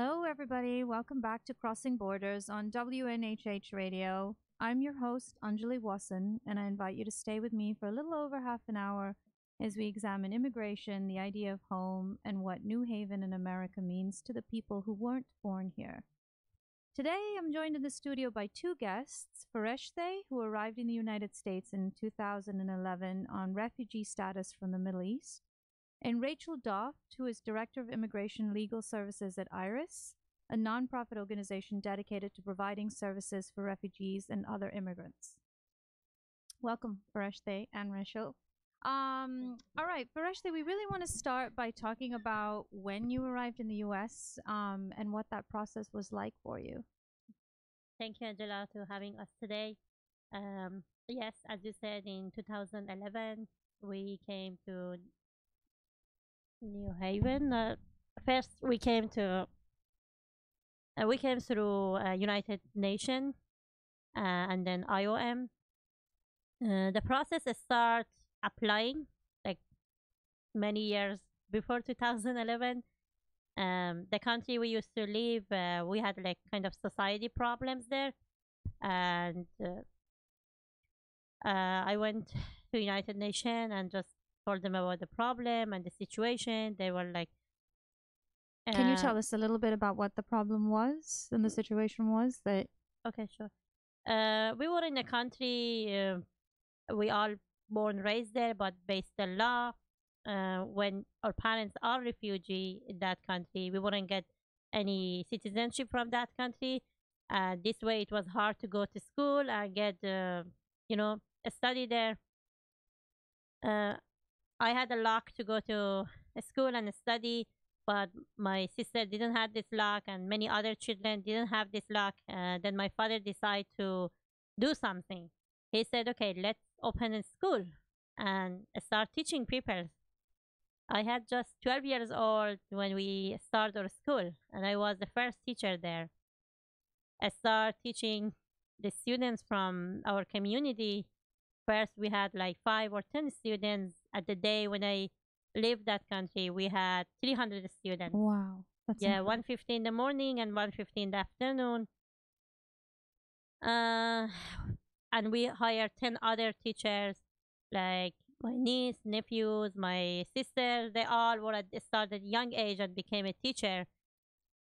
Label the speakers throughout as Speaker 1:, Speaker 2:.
Speaker 1: Hello, everybody. Welcome back to Crossing Borders on WNHH Radio. I'm your host, Anjali Wasson, and I invite you to stay with me for a little over half an hour as we examine immigration, the idea of home, and what New Haven in America means to the people who weren't born here. Today, I'm joined in the studio by two guests, Fareshte, who arrived in the United States in 2011 on refugee status from the Middle East, and Rachel Doft, who is Director of Immigration Legal Services at IRIS, a nonprofit organization dedicated to providing services for refugees and other immigrants. Welcome, Fareshte and Rachel. All right, Fareshte, we really want to start by talking about when you arrived in the US and what that process was like for you.
Speaker 2: Thank you, Angela, for having us today. Yes, as you said, in 2011, we came to New Haven. First, we came through United Nations and then IOM. The process starts applying like many years before 2011. The country we used to live, we had like kind of society problems there, and I went to United Nations and just told them about the problem and the situation. They were like,
Speaker 1: Can you tell us a little bit about what the problem was and the situation was that
Speaker 2: okay, sure. We were in a country, we all born raised there, but based on law, when our parents are refugee in that country, we wouldn't get any citizenship from that country. This way, it was hard to go to school and get, a study there. Uh, I had a luck to go to a school and study, but my sister didn't have this luck, and many other children didn't have this luck. Then my father decided to do something. He said, "Okay, let's open a school and start teaching people." I had just 12 years old when we started our school, and I was the first teacher there. I started teaching the students from our community. First, we had like 5 or 10 students. At the day when I lived that country, we had 300 students.
Speaker 1: wow, that's
Speaker 2: Yeah, 150 in the morning and 150 in the afternoon. Uh, and we hired 10 other teachers, like my niece, nephews, my sister. They all were at started young age and became a teacher.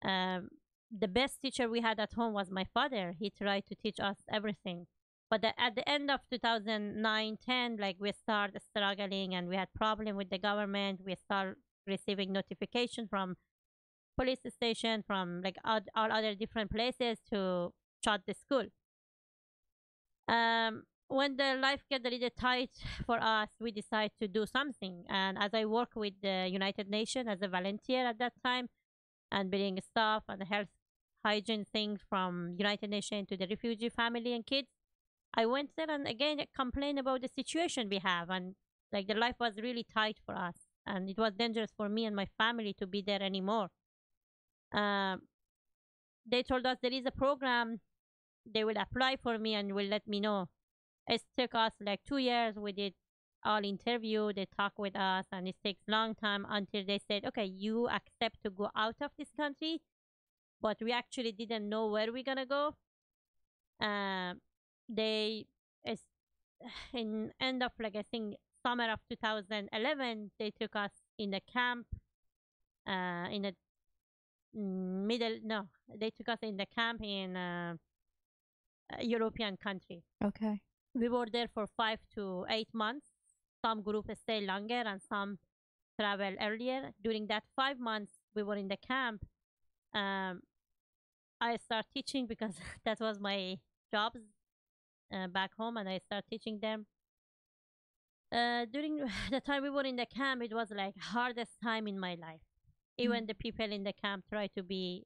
Speaker 2: Um, the best teacher we had at home was my father. He tried to teach us everything. But at the end of 2009-10, like we started struggling and we had problem with the government. We started receiving notification from police station, from like all other different places to shut the school. When the life get a little tight for us, we decide to do something. And as I work with the United Nations as a volunteer at that time, and bring stuff and health hygiene things from United Nations to the refugee family and kids, I went there and again complained about the situation we have, and like the life was really tight for us, and it was dangerous for me and my family to be there anymore. Um, they told us there is a program, they will apply for me and will let me know. It took us like 2 years. We did all interview. They talk with us, and it takes long time until they said, "Okay, you accept to go out of this country," but we actually didn't know where we're gonna go. They is in end of like I think summer of 2011, they took us in the camp. In the middle, no, they took us in the camp in a European country.
Speaker 1: okay.
Speaker 2: We were there for 5 to 8 months. Some groups stay longer and some travel earlier. During that 5 months we were in the camp, Um, I start teaching because that was my jobs back home, and I start teaching them. During the time we were in the camp, it was like hardest time in my life.
Speaker 1: Mm.
Speaker 2: Even the people in the camp try to be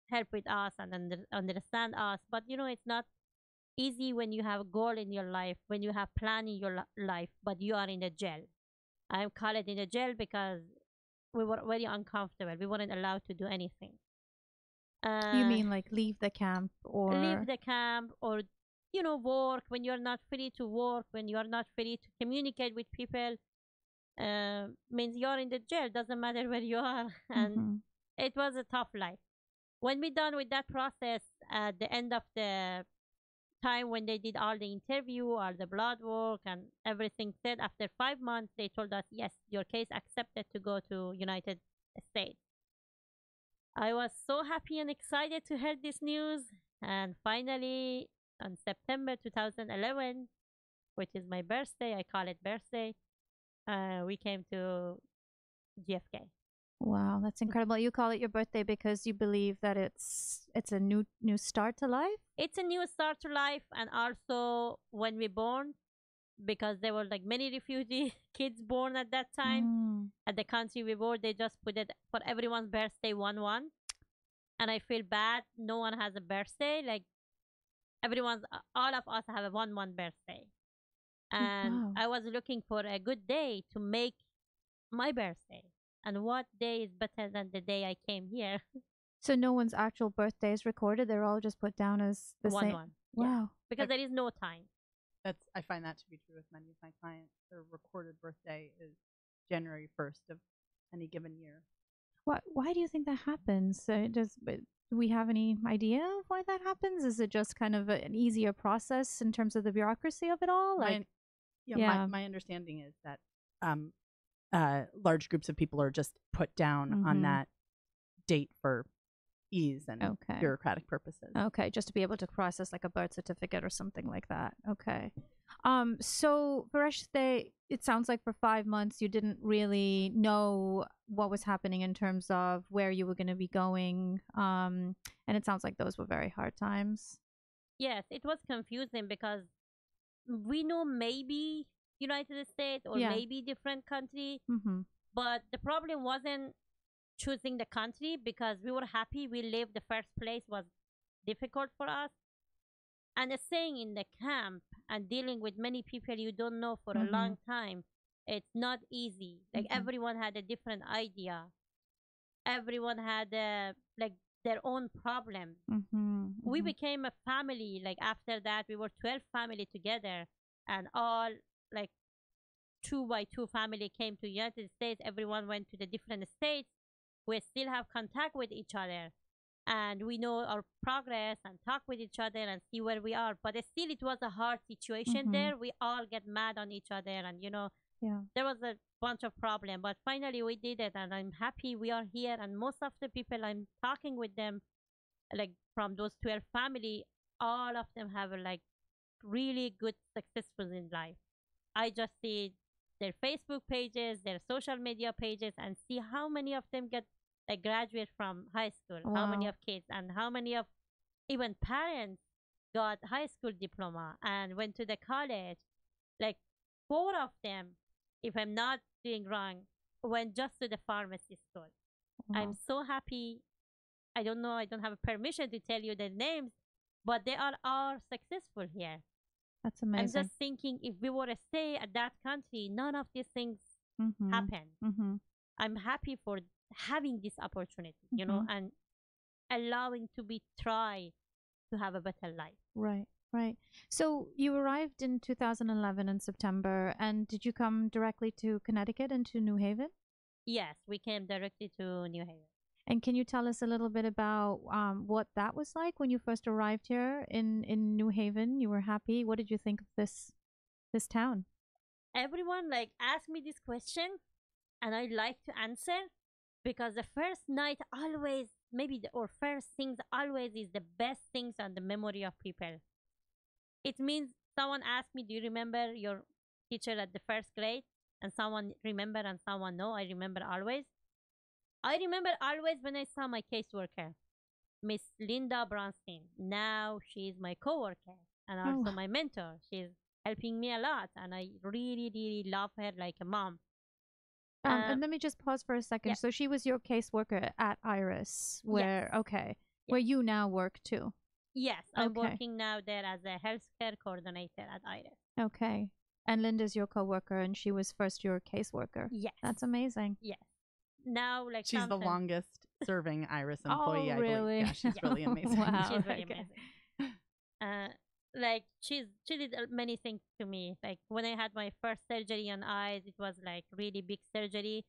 Speaker 2: help with us and understand us, but it's not easy when you have a goal in your life, when you have plan in your life, but you are in the jail. I call it in the jail because we were very uncomfortable. We weren't allowed to do anything.
Speaker 1: You
Speaker 2: Uh,
Speaker 1: mean like leave the camp
Speaker 2: Leave
Speaker 1: or?
Speaker 2: the camp or work when you're not free to work, when you're not free to communicate with people. Means you're in the jail. Doesn't matter where you are, and
Speaker 1: Mm-hmm.
Speaker 2: it was a tough life. When we done with that process, at the end of the time when they did all the interview, all the blood work and everything said, after 5 months they told us, yes, your case accepted to go to United States. I was so happy and excited to hear this news. And finally, on September 2011, which is my birthday, I call it birthday, we came to GFK.
Speaker 1: Wow, that's incredible. You call it your birthday because you believe that it's a new start to life?
Speaker 2: It's a new start to life, and also when we born, because there were like many refugee kids born at that time.
Speaker 1: Mm.
Speaker 2: At the country we were, they just put it for everyone's birthday 1-1, and I feel bad. No one has a birthday. Like everyone's, all of us have a 1-1 birthday,
Speaker 1: Oh,
Speaker 2: and
Speaker 1: wow.
Speaker 2: I was looking for a good day to make my birthday. And what day is better than the day I came here?
Speaker 1: So no one's actual birthday is recorded. They're all just put down as the
Speaker 2: one
Speaker 1: same.
Speaker 2: one, yeah,
Speaker 1: Wow.
Speaker 2: because there is no time.
Speaker 3: I find that to be true with many of my clients. Their recorded birthday is January 1st of any given year.
Speaker 1: Why do you think that happens? Do we have any idea of why that happens? Is it just kind of an easier process in terms of the bureaucracy of it all?
Speaker 3: My, yeah,
Speaker 1: yeah.
Speaker 3: my understanding is that um, large groups of people are just put down on
Speaker 1: Mhm.
Speaker 3: that date for ease and
Speaker 1: Okay.
Speaker 3: bureaucratic purposes.
Speaker 1: Okay, just to be able to process like a birth certificate or something like that. Okay. So Varesh, it sounds like for 5 months you didn't really know what was happening in terms of where you were going to be going. And it sounds like those were very hard times.
Speaker 2: Yes, it was confusing because we know maybe United States or
Speaker 1: Yeah.
Speaker 2: maybe different country,
Speaker 1: Mm-hmm.
Speaker 2: but the problem wasn't choosing the country because we were happy we lived. The first place was difficult for us, and staying in the camp and dealing with many people you don't know for a
Speaker 1: Mm-hmm.
Speaker 2: long time, it's not easy. Like
Speaker 1: Mm-hmm.
Speaker 2: everyone had a different idea, everyone had like their own problems.
Speaker 1: Mm-hmm.
Speaker 2: We
Speaker 1: Mm-hmm.
Speaker 2: became a family. Like after that we were 12 family together, and all like two by two family came to United States. Everyone went to the different states. We still have contact with each other, and we know our progress and talk with each other and see where we are. But still it was a hard situation
Speaker 1: Mm-hmm.
Speaker 2: there. We all get mad on each other, and
Speaker 1: Yeah.
Speaker 2: there was a bunch of problem, but finally we did it, and I'm happy we are here. And most of the people I'm talking with them, like from those 12 family, all of them have like really good successful in life. I just see their Facebook pages, their social media pages, and see how many of them get like graduate from high school, how many
Speaker 1: Wow.
Speaker 2: of kids, and how many of even parents got high school diploma and went to the college. Like four of them, if I'm not doing wrong, went just to the pharmacy school. I'm
Speaker 1: Wow.
Speaker 2: so happy. I don't know, I don't have permission to tell you their names, but they are all successful here.
Speaker 1: That's
Speaker 2: I'm
Speaker 1: amazing.
Speaker 2: just thinking if we were to stay at that country, none of these things
Speaker 1: Mm-hmm.
Speaker 2: happen.
Speaker 1: Mm-hmm.
Speaker 2: I'm happy for having this opportunity,
Speaker 1: Mm-hmm.
Speaker 2: and allowing to be try to have a better life.
Speaker 1: Right, right. So you arrived in 2011 in September, and did you come directly to Connecticut and to New Haven?
Speaker 2: Yes, we came directly to New Haven.
Speaker 1: And can you tell us a little bit about what that was like when you first arrived here in New Haven? You were happy. What did you think of this town?
Speaker 2: Everyone like asked me this question, and I like to answer because the first night always, maybe or first things always is the best things on the memory of people. It means someone asked me, "Do you remember your teacher at the first grade?" And someone remember and someone no. I remember always. I remember always when I saw my caseworker, Miss Linda Bronstein. Now she's my coworker and also
Speaker 1: Oh.
Speaker 2: my mentor. She's helping me a lot, and I really, really love her like a mom.
Speaker 1: And let me just pause for a second.
Speaker 2: Yeah.
Speaker 1: So she was your caseworker at Iris, where
Speaker 2: Yes.
Speaker 1: okay,
Speaker 2: Yeah.
Speaker 1: where you now work too.
Speaker 2: Yes, I'm
Speaker 1: Okay.
Speaker 2: working now there as a healthcare coordinator at Iris.
Speaker 1: Okay. And Linda's your coworker, and she was first your caseworker.
Speaker 2: Yes.
Speaker 1: That's amazing.
Speaker 2: Yes. Now, like
Speaker 3: She's the
Speaker 2: something-
Speaker 3: longest serving Iris employee,
Speaker 1: Oh,
Speaker 3: I believe.
Speaker 1: really?
Speaker 3: Yeah, she's really amazing.
Speaker 1: Wow.
Speaker 2: She's really
Speaker 1: Okay.
Speaker 2: amazing. Like she did many things to me. Like when I had my first surgery on eyes, it was like really big surgery,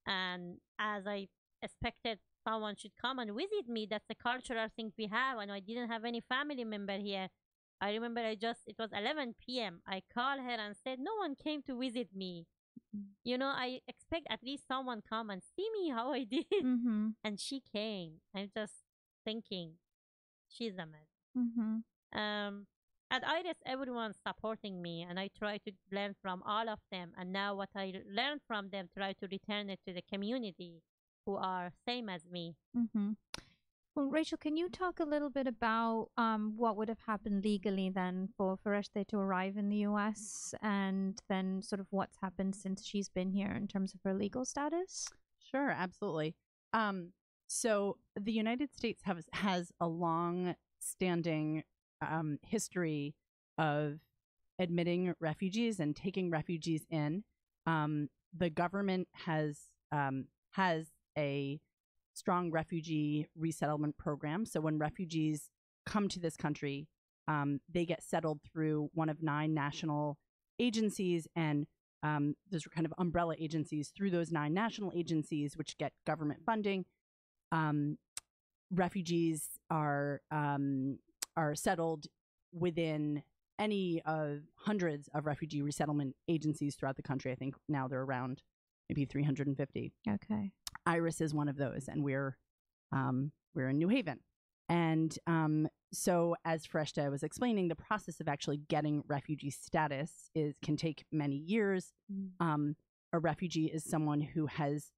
Speaker 2: and as I expected someone should come and visit me, that's the cultural thing we have, and I didn't have any family member here. I remember it was 11 p.m. I called her and said, no one came to visit me. You know, I expect at least someone come and see me how I did.
Speaker 1: Mm-hmm.
Speaker 2: And she came. I'm just thinking, she's amazing.
Speaker 1: Mm-hmm.
Speaker 2: At Iris, everyone's supporting me, and I try to learn from all of them. And now, what I learned from them, try to return it to the community who are same as me.
Speaker 1: Mm-hmm. Well, Rachel, can you talk a little bit about what would have happened legally then for Fereshte to arrive in the US, and then sort of what's happened since she's been here in terms of her legal status?
Speaker 3: Sure, absolutely. So the United States has a long-standing history of admitting refugees and taking refugees in. The government has a strong refugee resettlement program. So when refugees come to this country, they get settled through one of 9 national agencies, and those are kind of umbrella agencies. Through those 9 national agencies, which get government funding, refugees are settled within any of hundreds of refugee resettlement agencies throughout the country. I think now they're around maybe 350.
Speaker 1: Okay.
Speaker 3: Iris is one of those, and we're in New Haven. And so, as Fereshte was explaining, the process of actually getting refugee status can take many years. A refugee is someone who has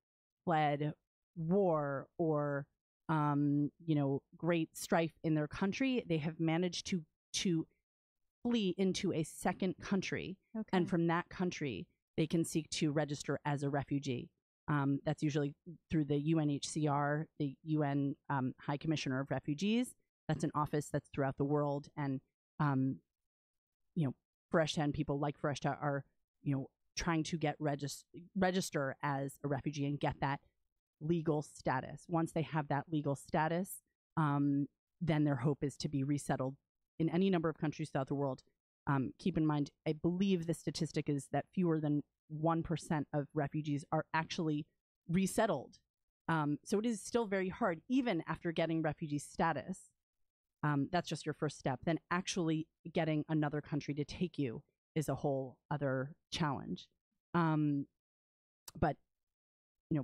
Speaker 3: fled war or great strife in their country. They have managed to flee into a second country,
Speaker 1: Okay.
Speaker 3: and from that country, they can seek to register as a refugee. That's usually through the UNHCR, the UN High Commissioner of Refugees. That's an office that's throughout the world, and Fereshte and people like Fereshte are trying to get register as a refugee and get that legal status. Once they have that legal status, then their hope is to be resettled in any number of countries throughout the world. Keep in mind, I believe the statistic is that fewer than 1% of refugees are actually resettled. So it is still very hard, even after getting refugee status. That's just your first step. Then actually getting another country to take you is a whole other challenge. But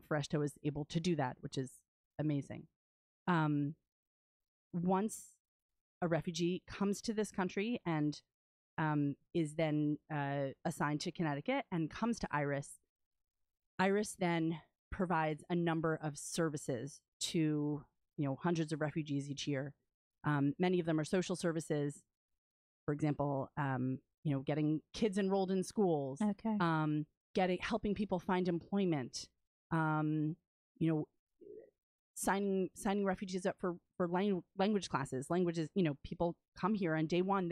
Speaker 3: Fereshte was able to do that, which is amazing. Once a refugee comes to this country and is then assigned to Connecticut and comes to Iris, Iris then provides a number of services to hundreds of refugees each year. Many of them are social services, for example, getting kids enrolled in schools,
Speaker 1: Okay.
Speaker 3: Helping people find employment, signing refugees up for language classes. Languages, people come here on day one,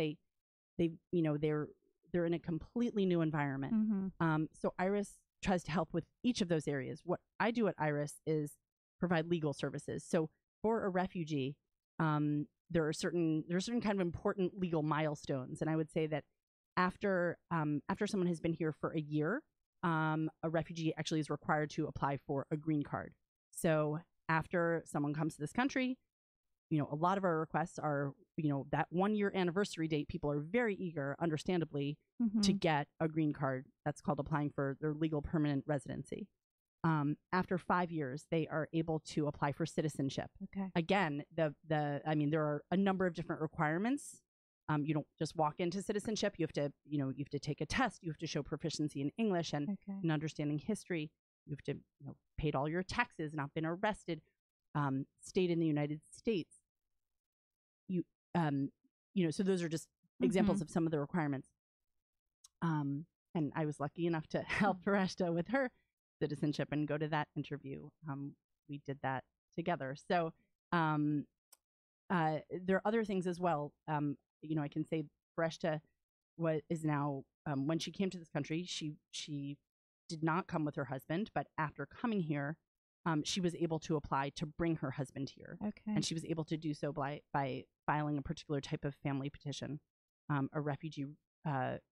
Speaker 3: they're in a completely new environment.
Speaker 1: Mm-hmm.
Speaker 3: So Iris tries to help with each of those areas. What I do at Iris is provide legal services. So for a refugee, there are certain kind of important legal milestones, and I would say that after someone has been here for a year, a refugee actually is required to apply for a green card. So after someone comes to this country, a lot of our requests are, that 1 year anniversary date. People are very eager, understandably,
Speaker 1: Mm-hmm.
Speaker 3: to get a green card. That's called applying for their legal permanent residency. After 5 years, they are able to apply for citizenship.
Speaker 1: Okay.
Speaker 3: Again, there are a number of different requirements. You don't just walk into citizenship. You have to take a test. You have to show proficiency in English and
Speaker 1: Okay.
Speaker 3: in understanding history. you've to, paid all your taxes, not been arrested, stayed in the United States. You, so those are just examples of some of the requirements. And I was lucky enough to help Fareshta with her citizenship and go to that interview. We did that together. So there are other things as well. I can say Fareshta is now, when she came to this country, she did not come with her husband, but after coming here, she was able to apply to bring her husband here.
Speaker 1: Okay.
Speaker 3: And she was able to do so by filing a particular type of family petition, a refugee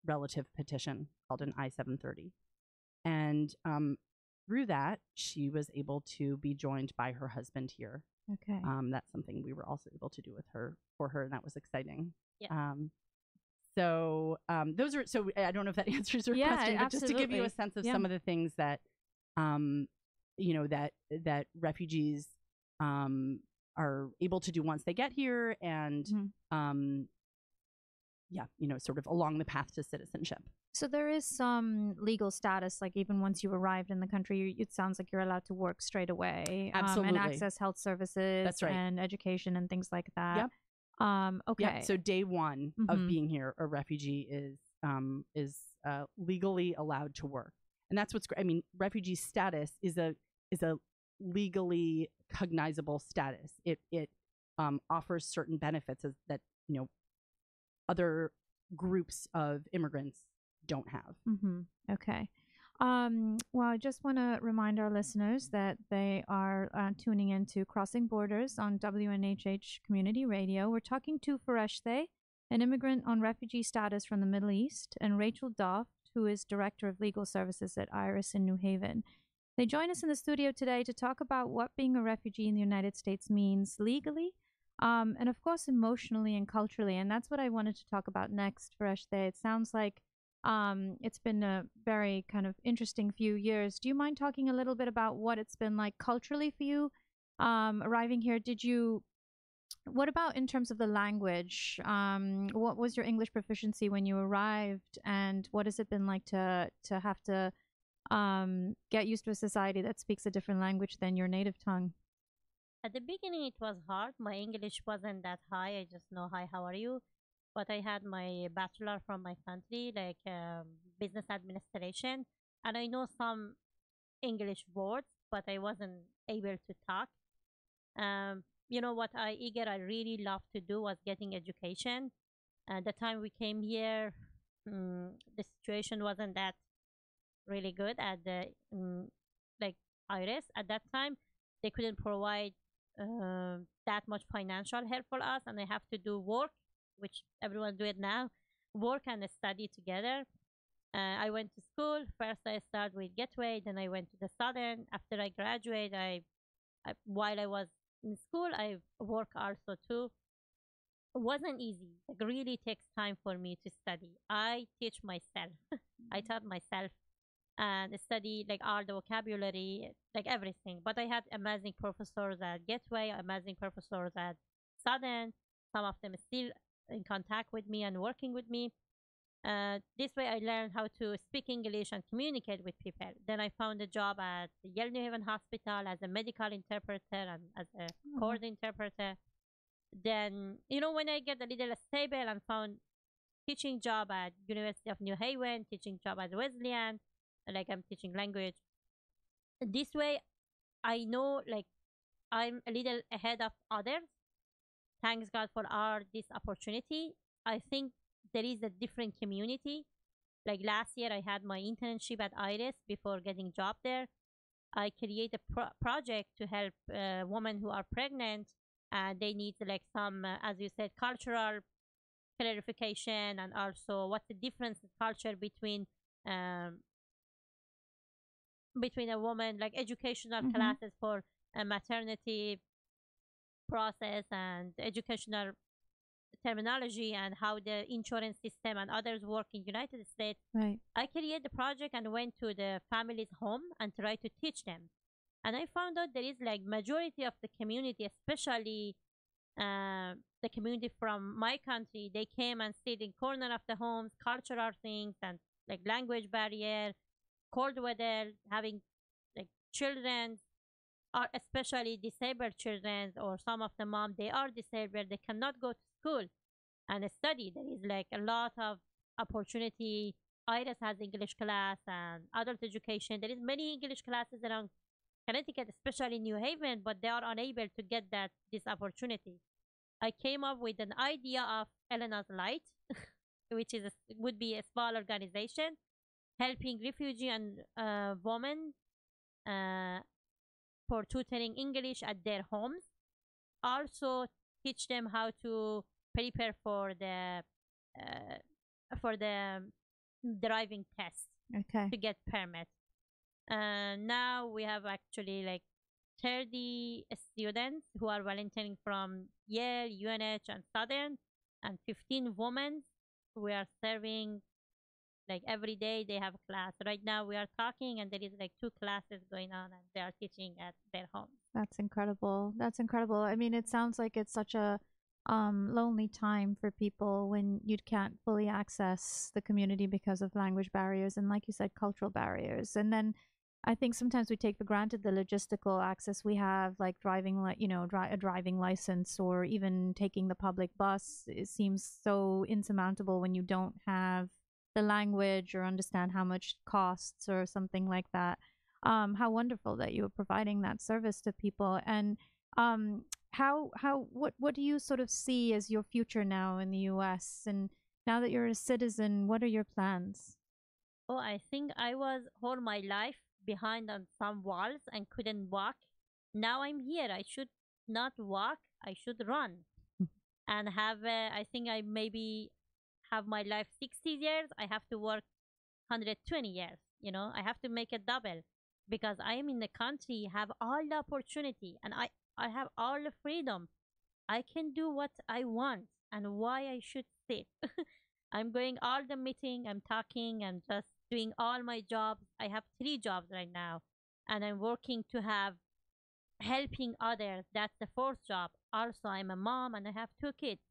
Speaker 3: relative petition called an I-730. And through that, she was able to be joined by her husband here.
Speaker 1: Okay.
Speaker 3: That's something we were also able to do for her, and that was exciting.
Speaker 2: Yeah.
Speaker 3: So those are, so I don't know if that answers your question, but just to give you a sense of some of the things that, that refugees are able to do once they get here, and sort of along the path to citizenship.
Speaker 1: So there is some legal status, like even once you arrived in the country, it sounds like you're allowed to work straight away.
Speaker 3: Absolutely.
Speaker 1: And access health services.
Speaker 3: That's right.
Speaker 1: And education and things like that.
Speaker 3: Yep.
Speaker 1: Okay.
Speaker 3: Yep. So day one of being here, a refugee is legally allowed to work. And that's what's great. I mean, refugee status is a legally cognizable status. It offers certain benefits that other groups of immigrants don't have.
Speaker 1: Okay. Well, I just want to remind our listeners that they are tuning into Crossing Borders on WNHH Community Radio. We're talking to Fareshta, an immigrant on refugee status from the Middle East, and Rachel Doft, who is Director of Legal Services at IRIS in New Haven. They join us in the studio today to talk about what being a refugee in the United States means legally, and of course emotionally and culturally. And that's what I wanted to talk about next, Fareshta. It sounds like it's been a very kind of interesting few years. Do you mind talking a little bit about what it's been like culturally for you arriving here? What about in terms of the language? What was your English proficiency when you arrived, and what has it been like to have to get used to a society that speaks a different language than your native tongue?
Speaker 2: At the beginning, it was hard. My English wasn't that high. I just know, hi, how are you? But I had my bachelor from my country, like business administration. And I know some English words, but I wasn't able to talk. What I really loved to do was getting education. The time we came here, the situation wasn't that really good at the IRIS at that time. They couldn't provide that much financial help for us, and I have to do work, which everyone do it now, work and study together. I went to school. First I started with Gateway, then I went to the Southern. After I graduated, while I was in school, I worked also too. It wasn't easy. It really takes time for me to study. I teach myself. I taught myself and study like all the vocabulary, like everything. But I had amazing professors at Gateway, amazing professors at Southern. Some of them still in contact with me and working with me. This way I learned how to speak English and communicate with people. Then I found a job at the Yale New Haven Hospital as a medical interpreter and as a court interpreter. Then, when I get a little stable and found teaching job at University of New Haven, teaching job at Wesleyan, like I'm teaching language. This way I know like I'm a little ahead of others. Thanks God for this opportunity. I think there is a different community. Like last year, I had my internship at IRIS before getting job there. I create a project to help women who are pregnant, and they need like some, as you said, cultural clarification, and also what's the difference in culture between a woman, like educational classes for a maternity process and educational terminology and how the insurance system and others work in United States.
Speaker 1: Right.
Speaker 2: I created the project and went to the family's home and tried to teach them. And I found out there is like majority of the community, especially the community from my country, they came and sit in corner of the homes, cultural things and like language barrier, cold weather, having like children are, especially disabled children, or some of the mom, they are disabled, they cannot go to school and study. There is like a lot of opportunity. Iris has English class and adult education. There is many English classes around Connecticut, especially New Haven, but they are unable to get this opportunity. I came up with an idea of Elena's Light, which would be a small organization helping refugee and women uh, for tutoring English at their homes. Also, teach them how to prepare for the driving test
Speaker 1: Okay.
Speaker 2: to get permit. Now we have actually like 30 students who are volunteering from Yale, UNH, and Southern, and 15 women. We are serving like every day they have a class. Right now we are talking and there is like 2 classes going on and they are teaching at their homes.
Speaker 1: That's incredible. That's incredible. I mean, it sounds like it's such a lonely time for people when you can't fully access the community because of language barriers and, like you said, cultural barriers. And then I think sometimes we take for granted the logistical access we have, like driving, a driving license or even taking the public bus. It seems so insurmountable when you don't have the language or understand how much it costs or something like that. How wonderful that you are providing that service to people. And what do you sort of see as your future now in the U.S. and now that you're a citizen? What are your plans?
Speaker 2: Oh, I think I was all my life behind on some walls and couldn't walk. Now I'm here. I should not walk. I should run and have. I think I maybe have my life 60 years. I have to work 120 years. I have to make a double because I am in the country, have all the opportunity, and I have all the freedom. I can do what I want and why I should sit. I'm going all the meeting, I'm talking, I'm just doing all my jobs. I have 3 jobs right now and I'm working to have helping others. That's the 4th job. Also, I'm a mom and I have 2 kids.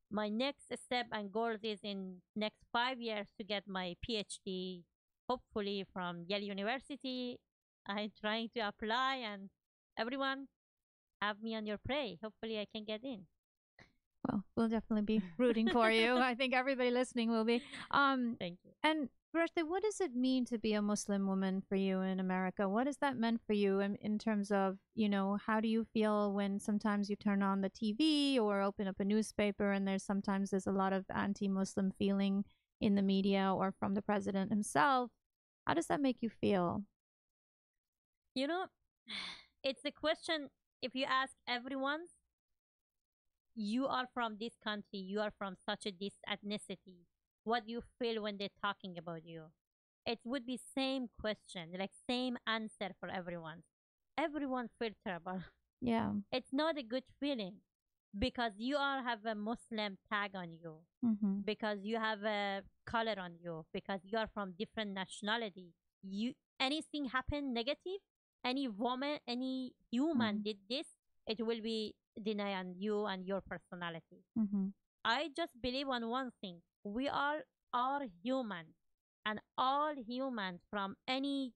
Speaker 2: My next step and goals is in next 5 years to get my PhD, hopefully from Yale University. I'm trying to apply and everyone have me on your prey. Hopefully I can get in.
Speaker 1: Well, we'll definitely be rooting for you. I think everybody listening will be.
Speaker 2: Thank you.
Speaker 1: And Rashta, what does it mean to be a Muslim woman for you in America? What has that meant for you in terms of, how do you feel when sometimes you turn on the TV or open up a newspaper and there's a lot of anti-Muslim feeling in the media or from the president himself? How does that make you feel?
Speaker 2: It's a question. If you ask everyone, you are from this country, you are from such a this ethnicity, what do you feel when they're talking about you? It would be same question, like same answer for everyone. Everyone feels terrible.
Speaker 1: Yeah.
Speaker 2: It's not a good feeling because you are have a Muslim tag on you, because you have a color on you, because you are from different nationality. Anything happen negative, any woman, any human did this, it will be denied on you and your personality. I just believe on one thing. We all are human, and all humans from any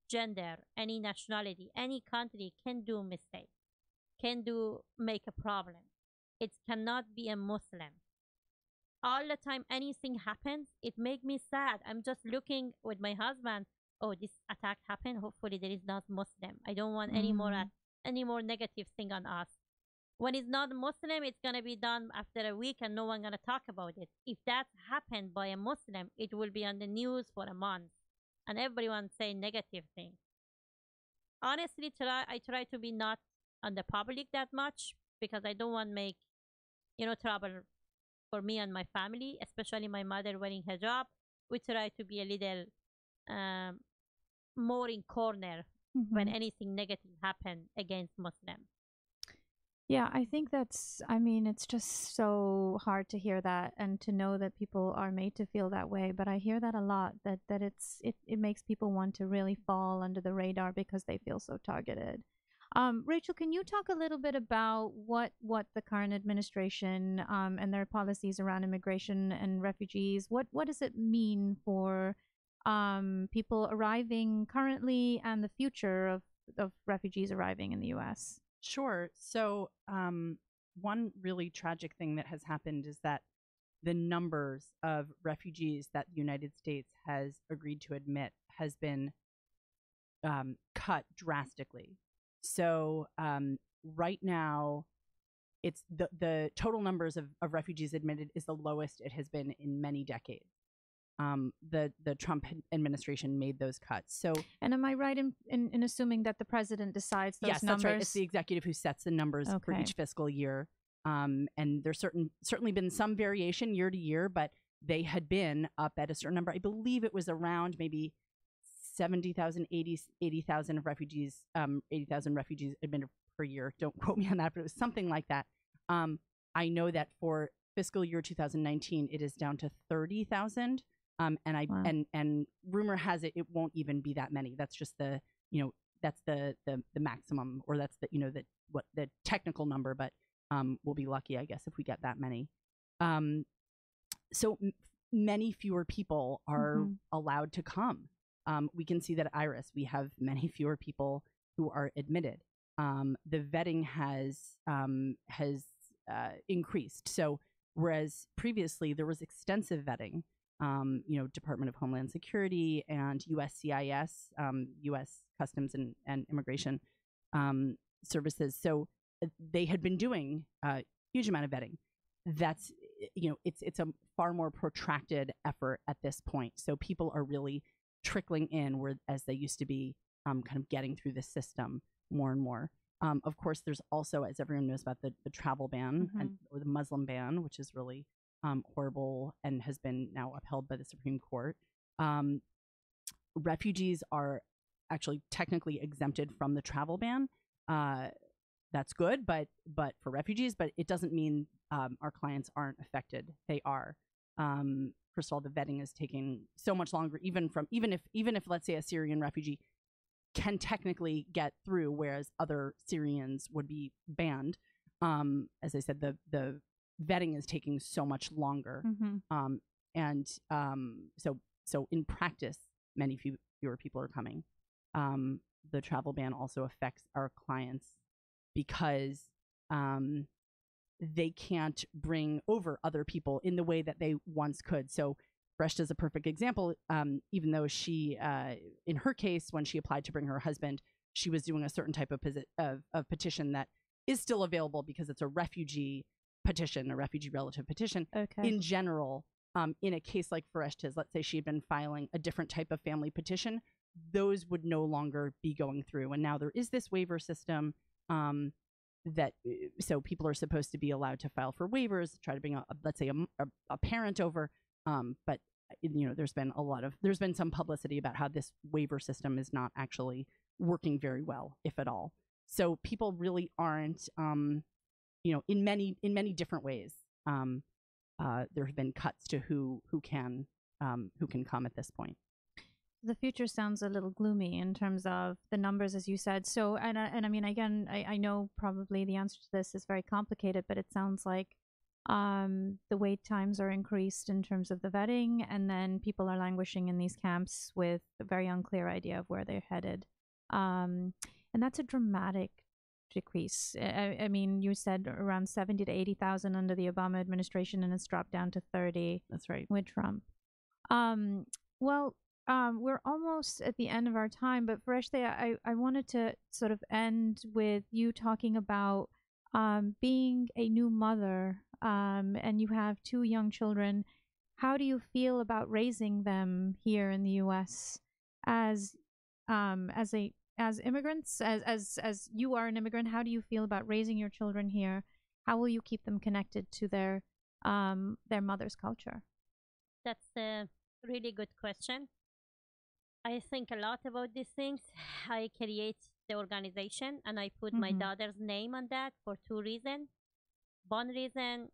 Speaker 2: gender, any nationality, any country can do mistake, can make a problem. It cannot be a Muslim. All the time anything happens, it make me sad. I'm just looking with my husband, oh, this attack happened, hopefully there is not Muslim. I don't want any more negative thing on us. When it's not Muslim, it's gonna be done after a week and no one gonna talk about it. If that happened by a Muslim, it will be on the news for a month and everyone say negative things. Honestly, I try to be not on the public that much because I don't want to make trouble for me and my family, especially my mother wearing hijab. We try to be a little more in corner when anything negative happen against Muslims.
Speaker 1: Yeah, I think it's just so hard to hear that and to know that people are made to feel that way. But I hear that a lot, that it makes people want to really fall under the radar because they feel so targeted. Rachel, can you talk a little bit about what the current administration and their policies around immigration and refugees, what does it mean for people arriving currently and the future of refugees arriving in the U.S.?
Speaker 3: Sure. So, one really tragic thing that has happened is that the numbers of refugees that the United States has agreed to admit has been cut drastically. So, right now, it's the total numbers of refugees admitted is the lowest it has been in many decades. The Trump administration made those cuts. So,
Speaker 1: And am I right in assuming that the president decides those
Speaker 3: yes,
Speaker 1: numbers?
Speaker 3: that's right. It's the executive who sets the numbers for
Speaker 1: Okay.
Speaker 3: each fiscal year. And there's certainly been some variation year to year, but they had been up at a certain number. I believe it was around maybe 70,000, 80,000 of refugees, 80,000 refugees admitted per year. Don't quote me on that, but it was something like that. I know that for fiscal year 2019, it is down to 30,000. And
Speaker 1: Wow.
Speaker 3: and rumor has it won't even be that many. That's just that's the maximum, or that's the technical number. But we'll be lucky, I guess, if we get that many. So many fewer people are
Speaker 1: Mhm.
Speaker 3: allowed to come. We can see that at Iris, we have many fewer people who are admitted. The vetting has increased. So whereas previously there was extensive vetting, Department of Homeland Security and USCIS, U.S. Customs and Immigration Services. So they had been doing a huge amount of vetting. That's it's a far more protracted effort at this point. So people are really trickling in, whereas they used to be kind of getting through the system more and more. Of course, there's also, as everyone knows, about the travel ban or the Muslim ban, which is really horrible and has been now upheld by the Supreme Court. Refugees are actually technically exempted from the travel ban. That's good, but for refugees, but it doesn't mean our clients aren't affected. They are. First of all, the vetting is taking so much longer, even if let's say a Syrian refugee can technically get through, whereas other Syrians would be banned. As I said, the vetting is taking so much longer, so in practice, many fewer people are coming. The travel ban also affects our clients because they can't bring over other people in the way that they once could. So Brecht is a perfect example. Even though she, in her case, when she applied to bring her husband, she was doing a certain type of petition that is still available because it's a refugee petition, a refugee relative petition.
Speaker 1: Okay.
Speaker 3: In general, in a case like Fereshta's, let's say she had been filing a different type of family petition, those would no longer be going through. And now there is this waiver system so people are supposed to be allowed to file for waivers, try to bring let's say a parent over. But there's been some publicity about how this waiver system is not actually working very well, if at all. So people really aren't, in many different ways. There have been cuts to who can come at this point.
Speaker 1: The future sounds a little gloomy in terms of the numbers, as you said. So, and I mean, again, I know probably the answer to this is very complicated, but it sounds like the wait times are increased in terms of the vetting, and then people are languishing in these camps with a very unclear idea of where they're headed. And that's a dramatic decrease. I mean, you said around 70 to 80,000 under the Obama administration, and it's dropped down to 30.
Speaker 3: That's right.
Speaker 1: With Trump. We're almost at the end of our time, but Fereshta, I wanted to sort of end with you talking about being a new mother, and you have 2 young children. How do you feel about raising them here in the U.S. as immigrants? As you are an immigrant, how do you feel about raising your children here? How will you keep them connected to their mother's culture?
Speaker 2: That's a really good question. I think a lot about these things. I create the organization and I put my daughter's name on that for 2 reasons. One reason,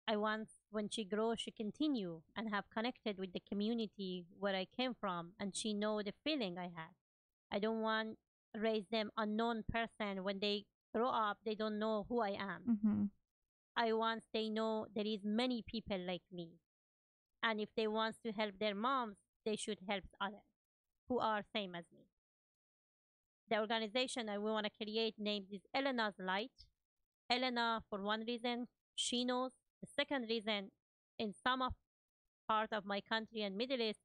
Speaker 2: I want when she grows, she continue and have connected with the community where I came from, and she know the feeling I had. I don't want raise them unknown person. When they grow up, they don't know who I am. I want they know there is many people like me. And if they want to help their moms, they should help others who are same as me. The organization that we want to create named is Elena's Light. Elena, for one reason, she knows. The second reason, in some of part of my country and Middle East,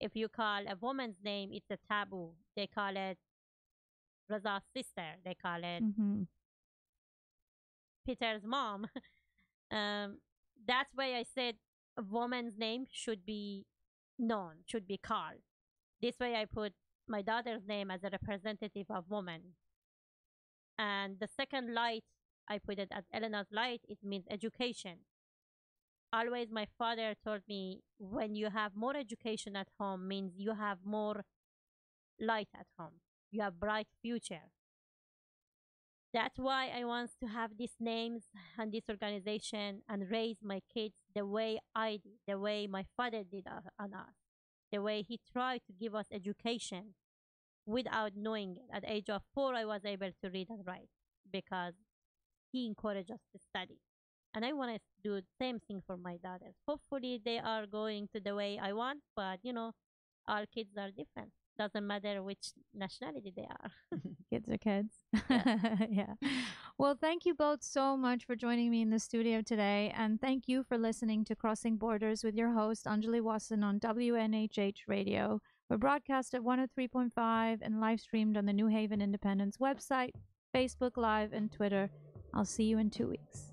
Speaker 2: if you call a woman's name, it's a taboo. They call it Raza's sister. They call it Peter's mom. That's why I said a woman's name should be known, should be called. This way I put my daughter's name as a representative of woman. And the second light, I put it as Elena's light. It means education. Always my father told me, when you have more education at home means you have more light at home. You have bright future. That's why I want to have these names and this organization and raise my kids the way I did, the way my father did on us, the way he tried to give us education without knowing it. At the age of 4, I was able to read and write because he encouraged us to study. And I want to do the same thing for my daughters. Hopefully they are going to the way I want, but all kids are different. Doesn't matter which nationality they are.
Speaker 1: Kids are kids.
Speaker 2: Yeah.
Speaker 1: Yeah. Well, thank you both so much for joining me in the studio today. And thank you for listening to Crossing Borders with your host, Anjali Wasson, on WNHH Radio. We're broadcast at 103.5 and live streamed on the New Haven Independence website, Facebook Live, and Twitter. I'll see you in 2 weeks.